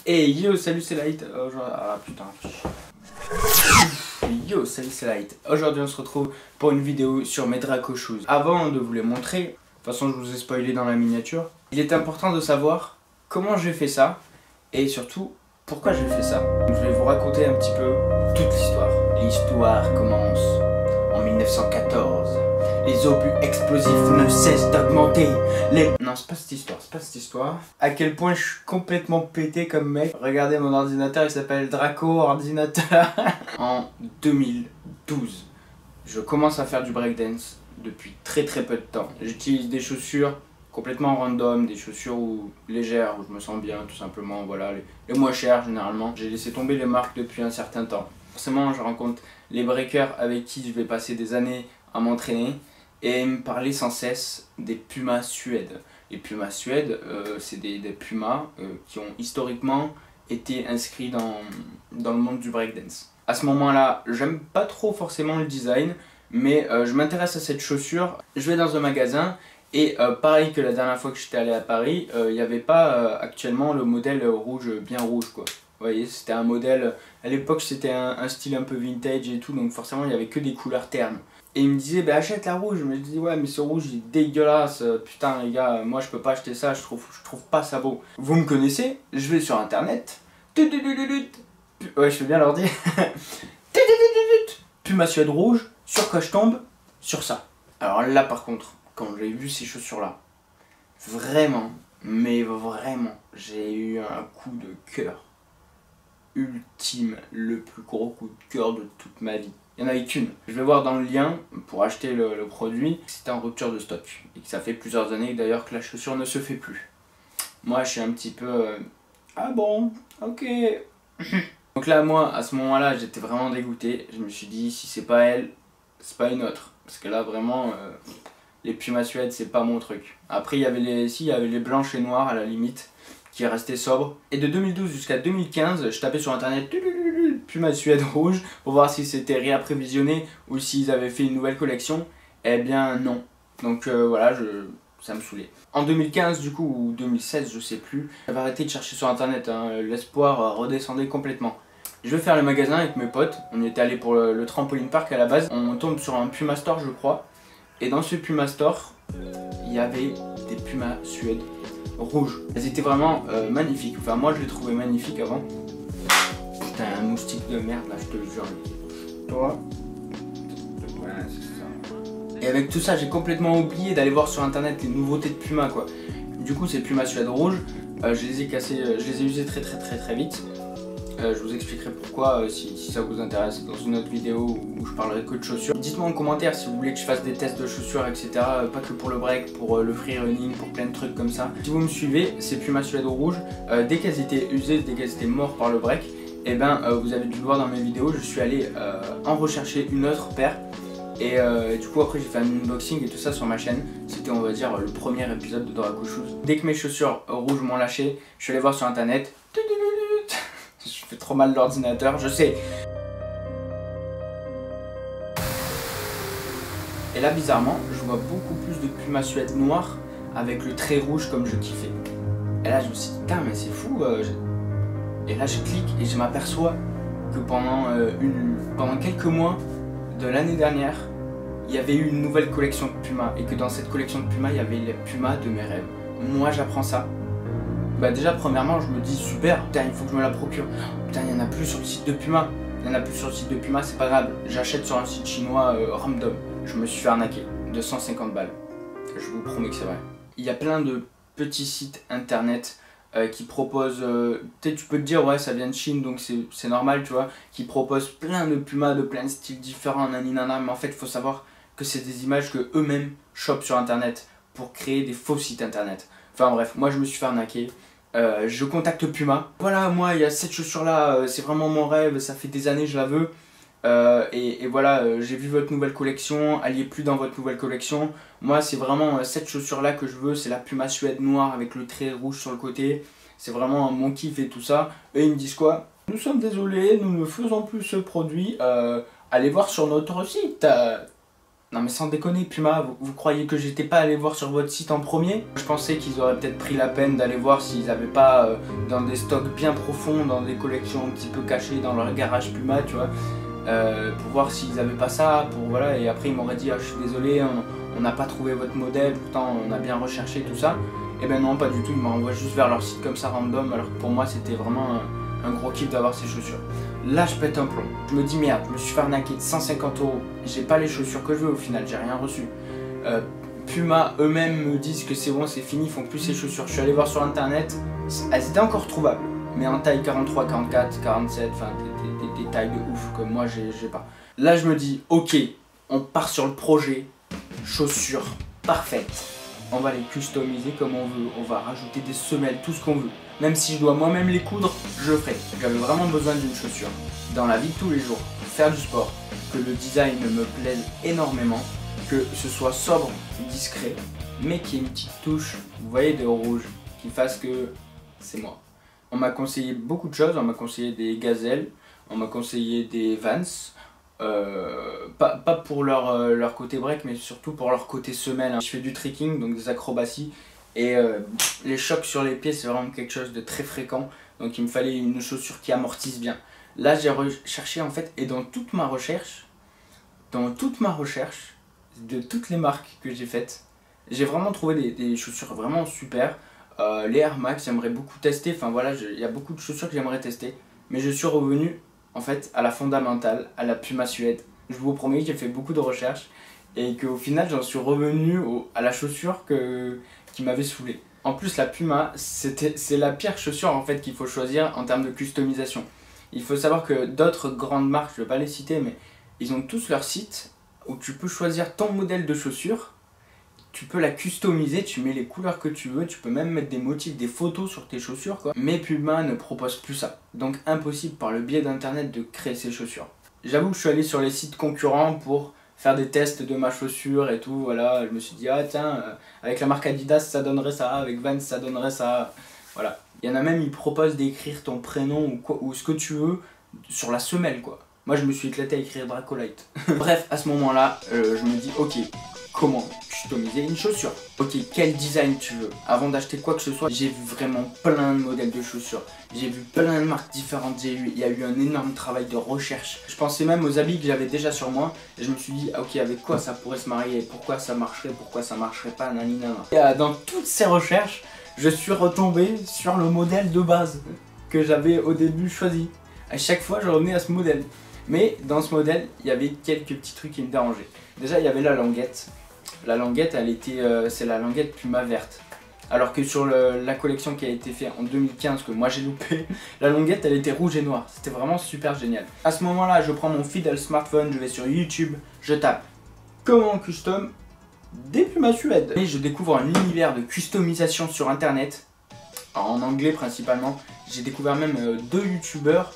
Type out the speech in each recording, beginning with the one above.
Hey yo, salut c'est Light. Ah putain. Yo, salut c'est Light. Aujourd'hui on se retrouve pour une vidéo sur mes Draco Shoes. Avant de vous les montrer, de toute façon je vous ai spoilé dans la miniature, il est important de savoir comment j'ai fait ça et surtout pourquoi j'ai fait ça. Je vais vous raconter un petit peu toute l'histoire. L'histoire commence en 1914. Les obus explosifs ne cessent d'augmenter. Non, c'est pas cette histoire, À quel point je suis complètement pété comme mec. Regardez mon ordinateur, il s'appelle Draco Ordinateur. En 2012, je commence à faire du breakdance depuis très peu de temps. J'utilise des chaussures complètement random, des chaussures légères, où je me sens bien tout simplement, voilà, les moins chères généralement. J'ai laissé tomber les marques depuis un certain temps. Forcément, je rencontre les breakers avec qui je vais passer des années à m'entraîner et me parler sans cesse des Pumas Suède. Les Pumas Suède, c'est des Pumas qui ont historiquement été inscrits dans le monde du breakdance. À ce moment-là, j'aime pas trop forcément le design, mais je m'intéresse à cette chaussure. Je vais dans un magasin et pareil que la dernière fois que j'étais allé à Paris, il n'y avait pas actuellement le modèle rouge, bien rouge quoi. Vous voyez, c'était un modèle, à l'époque c'était un style un peu vintage et tout, donc forcément il n'y avait que des couleurs ternes. Et il me disait, bah achète la rouge. Mais je dis, ouais, mais ce rouge il est dégueulasse. Putain, les gars, moi je peux pas acheter ça, je trouve pas ça beau. Vous me connaissez, je vais sur internet. Ouais, je fais bien l'ordi. Puma Suède rouge, sur quoi je tombe? Sur ça. Alors là, par contre, quand j'ai vu ces chaussures-là, vraiment, mais vraiment, j'ai eu un coup de cœur ultime, le plus gros coup de cœur de toute ma vie. Il n'y en avait qu'une. Je vais voir dans le lien pour acheter le produit. C'était en rupture de stock. Et que ça fait plusieurs années d'ailleurs que la chaussure ne se fait plus. Moi je suis un petit peu... ah bon, ok. Donc là moi à ce moment-là j'étais vraiment dégoûté. Je me suis dit si c'est pas elle, c'est pas une autre. Parce que là vraiment les Pumas Suède c'est pas mon truc. Après il y avait les blanches et noires à la limite qui restaient sobres. Et de 2012 jusqu'à 2015 je tapais sur internet Puma Suède rouge pour voir si c'était réapprévisionné ou s'ils avaient fait une nouvelle collection. Eh bien non. Donc voilà, ça me saoulait. En 2015 du coup, ou 2016 je sais plus, j'avais arrêté de chercher sur internet, hein. L'espoir redescendait complètement. Je vais faire le magasin avec mes potes, on était allé pour le trampoline park à la base. On tombe sur un Puma Store je crois. Et dans ce Puma Store, il y avait des Puma Suède rouges. Elles étaient vraiment magnifiques, enfin moi je les trouvais magnifiques avant. Putain, un moustique de merde là, je te le jure. Toi. Ouais, c'est ça. Et avec tout ça, j'ai complètement oublié d'aller voir sur internet les nouveautés de Puma quoi. Du coup, ces Puma Suède rouge, je les ai cassés, je les ai usés très vite. Je vous expliquerai pourquoi si ça vous intéresse dans une autre vidéo où je parlerai que de chaussures. Dites-moi en commentaire si vous voulez que je fasse des tests de chaussures, etc. Pas que pour le break, pour le free running, pour plein de trucs comme ça. Si vous me suivez, ces Puma Suède rouge, dès qu'elles étaient usées, dès qu'elles étaient mortes par le break, et ben vous avez dû le voir dans mes vidéos, je suis allé en rechercher une autre paire. Et du coup après j'ai fait un unboxing et tout ça sur ma chaîne. C'était on va dire le premier épisode de Draco Shoes. Dès que mes chaussures rouges m'ont lâché, je suis allé voir sur internet. Je fais trop mal l'ordinateur, je sais. Et là bizarrement, je vois beaucoup plus de Puma Suède noir avec le trait rouge comme je kiffais. Et là je me suis dit, putain mais c'est fou. Et là je clique et je m'aperçois que pendant quelques mois de l'année dernière, il y avait eu une nouvelle collection de Puma. Et que dans cette collection de Puma, il y avait les Puma de mes rêves. Moi j'apprends ça. Bah déjà premièrement je me dis super, putain il faut que je me la procure. Putain il n'y en a plus sur le site de Puma. Il n'y en a plus sur le site de Puma, c'est pas grave. J'achète sur un site chinois random. Je me suis fait arnaquer de 150 balles. Je vous promets que c'est vrai. Il y a plein de petits sites internet qui proposent, tu peux te dire ouais ça vient de Chine donc c'est normal tu vois, qui proposent plein de Puma de plein de styles différents, naninana, mais en fait il faut savoir que c'est des images que eux-mêmes chopent sur internet pour créer des faux sites internet. Enfin bref, moi je me suis fait arnaquer. Je contacte Puma. Voilà, moi il y a cette chaussure là, c'est vraiment mon rêve, ça fait des années je la veux. Et voilà, j'ai vu votre nouvelle collection, alliez plus dans votre nouvelle collection. Moi c'est vraiment cette chaussure là que je veux, c'est la Puma Suède noire avec le trait rouge sur le côté. C'est vraiment mon kiff et tout ça. Et ils me disent quoi? Nous sommes désolés, nous ne faisons plus ce produit, allez voir sur notre site. Non mais sans déconner, Puma, vous croyez que j'étais pas allé voir sur votre site en premier? Je pensais qu'ils auraient peut-être pris la peine d'aller voir s'ils avaient pas dans des stocks bien profonds, dans des collections un petit peu cachées dans leur garage Puma, tu vois, pour voir s'ils avaient pas ça, pour voilà, et après ils m'auraient dit ah, je suis désolé, on n'a pas trouvé votre modèle, pourtant on a bien recherché tout ça. Et ben non, pas du tout, ils m'envoient juste vers leur site comme ça random, alors que pour moi c'était vraiment un gros kiff d'avoir ces chaussures. Là je pète un plomb, je me dis merde, je me suis fait arnaquer de 150 €, j'ai pas les chaussures que je veux au final, j'ai rien reçu. Puma eux-mêmes me disent que c'est bon, c'est fini, ils font plus ces chaussures. Je suis allé voir sur internet, elles étaient encore trouvables, mais en taille 43, 44, 47, enfin des tailles de ouf que moi j'ai pas. Là je me dis ok, on part sur le projet, chaussures parfaites. On va les customiser comme on veut, on va rajouter des semelles, tout ce qu'on veut. Même si je dois moi-même les coudre, je le ferai. J'avais vraiment besoin d'une chaussure. Dans la vie de tous les jours, faire du sport, que le design me plaise énormément, que ce soit sobre, discret, mais qu'il y ait une petite touche, vous voyez, de rouge, qui fasse que c'est moi. On m'a conseillé beaucoup de choses, on m'a conseillé des gazelles, on m'a conseillé des Vans, pas pour leur côté break, mais surtout pour leur côté semelle. Je fais du trekking, donc des acrobaties, et les chocs sur les pieds c'est vraiment quelque chose de très fréquent, donc il me fallait une chaussure qui amortisse bien. Là j'ai recherché en fait, et dans toute ma recherche de toutes les marques que j'ai faites, j'ai vraiment trouvé des chaussures vraiment super. Les Air Max j'aimerais beaucoup tester, enfin voilà, il y a beaucoup de chaussures que j'aimerais tester, mais je suis revenu en fait à la fondamentale, à la Puma Suède. Je vous promets que j'ai fait beaucoup de recherches et qu'au final j'en suis revenu à la chaussure qui m'avait saoulé. En plus la Puma, c'est la pire chaussure en fait qu'il faut choisir en termes de customisation. Il faut savoir que d'autres grandes marques, je ne vais pas les citer, mais ils ont tous leur site où tu peux choisir ton modèle de chaussure. Tu peux la customiser, tu mets les couleurs que tu veux, tu peux même mettre des motifs, des photos sur tes chaussures quoi. Mais Puma ne propose plus ça. Donc impossible par le biais d'internet de créer ces chaussures. J'avoue que je suis allé sur les sites concurrents pour faire des tests de ma chaussure et tout, voilà. Je me suis dit ah tiens, avec la marque Adidas ça donnerait ça, avec Vans ça donnerait ça, voilà. Il y en a même, ils proposent d'écrire ton prénom ou ce que tu veux sur la semelle quoi. Moi je me suis éclaté à écrire Dracolite. Bref, à ce moment là, je me dis ok, comment customiser une chaussure? Ok, quel design tu veux? Avant d'acheter quoi que ce soit, j'ai vu vraiment plein de modèles de chaussures. J'ai vu plein de marques différentes, il y a eu un énorme travail de recherche. Je pensais même aux habits que j'avais déjà sur moi. Et je me suis dit, ok, avec quoi ça pourrait se marier? Pourquoi ça marcherait pas, nanana. Et dans toutes ces recherches, je suis retombé sur le modèle de base que j'avais au début choisi. À chaque fois, je revenais à ce modèle. Mais dans ce modèle, il y avait quelques petits trucs qui me dérangeaient. Déjà, il y avait la languette. La languette, c'est la languette Puma verte. Alors que sur la collection qui a été faite en 2015, que moi j'ai loupé, la languette elle était rouge et noire. C'était vraiment super génial. À ce moment-là, je prends mon fidèle smartphone, je vais sur YouTube, je tape comment custom des Puma Suède. Et je découvre un univers de customisation sur internet, en anglais principalement. J'ai découvert même deux youtubeurs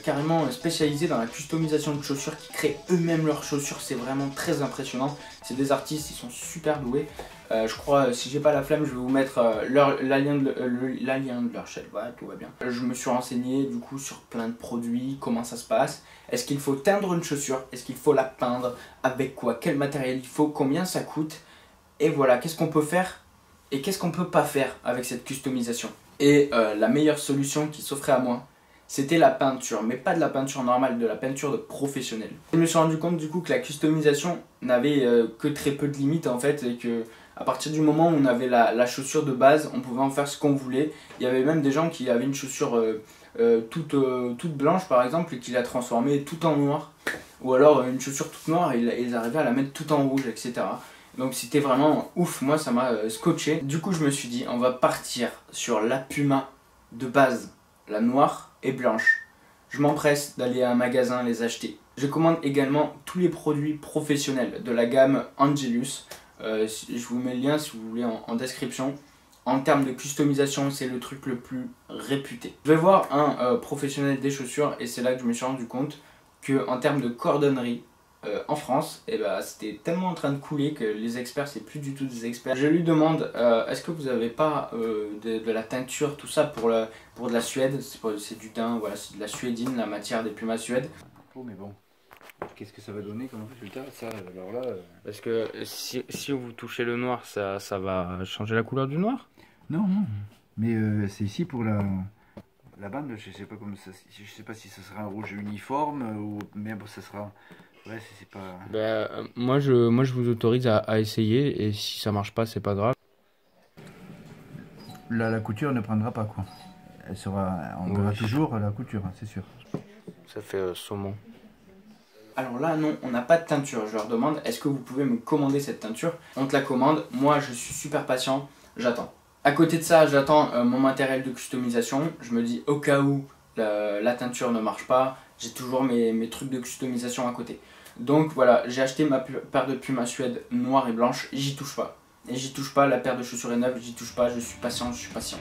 carrément spécialisés dans la customisation de chaussures qui créent eux-mêmes leurs chaussures. C'est vraiment très impressionnant. C'est des artistes, ils sont super doués. Je crois, si j'ai pas la flemme, je vais vous mettre la lien de leur chaîne. Voilà, tout va bien. Je me suis renseigné du coup sur plein de produits, comment ça se passe. Est-ce qu'il faut teindre une chaussure? Est-ce qu'il faut la peindre? Avec quoi? Quel matériel il faut? Combien ça coûte? Et voilà, qu'est-ce qu'on peut faire et qu'est-ce qu'on peut pas faire avec cette customisation? Et la meilleure solution qui s'offrait à moi, c'était la peinture, mais pas de la peinture normale, de la peinture de professionnel. Je me suis rendu compte du coup que la customisation n'avait que très peu de limites en fait, et que à partir du moment où on avait la chaussure de base, on pouvait en faire ce qu'on voulait. Il y avait même des gens qui avaient une chaussure toute blanche par exemple et qui la transformaient tout en noir, ou alors une chaussure toute noire et ils arrivaient à la mettre tout en rouge, etc. Donc c'était vraiment ouf, moi ça m'a scotché. Du coup je me suis dit on va partir sur la Puma de base, la noire et blanche. Je m'empresse d'aller à un magasin les acheter. Je commande également tous les produits professionnels de la gamme Angelus. Je vous mets le lien si vous voulez en description. En termes de customisation, c'est le truc le plus réputé. Je vais voir un professionnel des chaussures et c'est là que je me suis rendu compte que en termes de cordonnerie, en France, et bah, c'était tellement en train de couler que les experts, c'est plus du tout des experts. Je lui demande, est-ce que vous n'avez pas de la teinture, tout ça pour de la Suède? C'est du daim, voilà, c'est de la suédine, la matière des Pumas Suède. Oh mais bon. Qu'est-ce que ça va donner comme résultat? Ça, alors là... Parce que si vous touchez le noir, ça va changer la couleur du noir? Non, non. Mais c'est ici pour la bande, je sais pas comment ça, je sais pas si ça sera un rouge uniforme ou mais bon, ça sera. Ouais, c'est pas. Moi je vous autorise à essayer et si ça marche pas, c'est pas grave. La couture ne prendra pas quoi. Elle sera, on verra toujours la couture, hein, c'est sûr. Ça fait saumon. Alors là, non, on n'a pas de teinture. Je leur demande, est-ce que vous pouvez me commander cette teinture? On te la commande. Moi, je suis super patient. J'attends. À côté de ça, j'attends mon matériel de customisation. Je me dis, au cas où la teinture ne marche pas, j'ai toujours mes trucs de customisation à côté. Donc voilà, j'ai acheté ma paire de Puma Suède noire et blanche. J'y touche pas. Et j'y touche pas, la paire de chaussures est neuve, j'y touche pas. Je suis patient, je suis patient.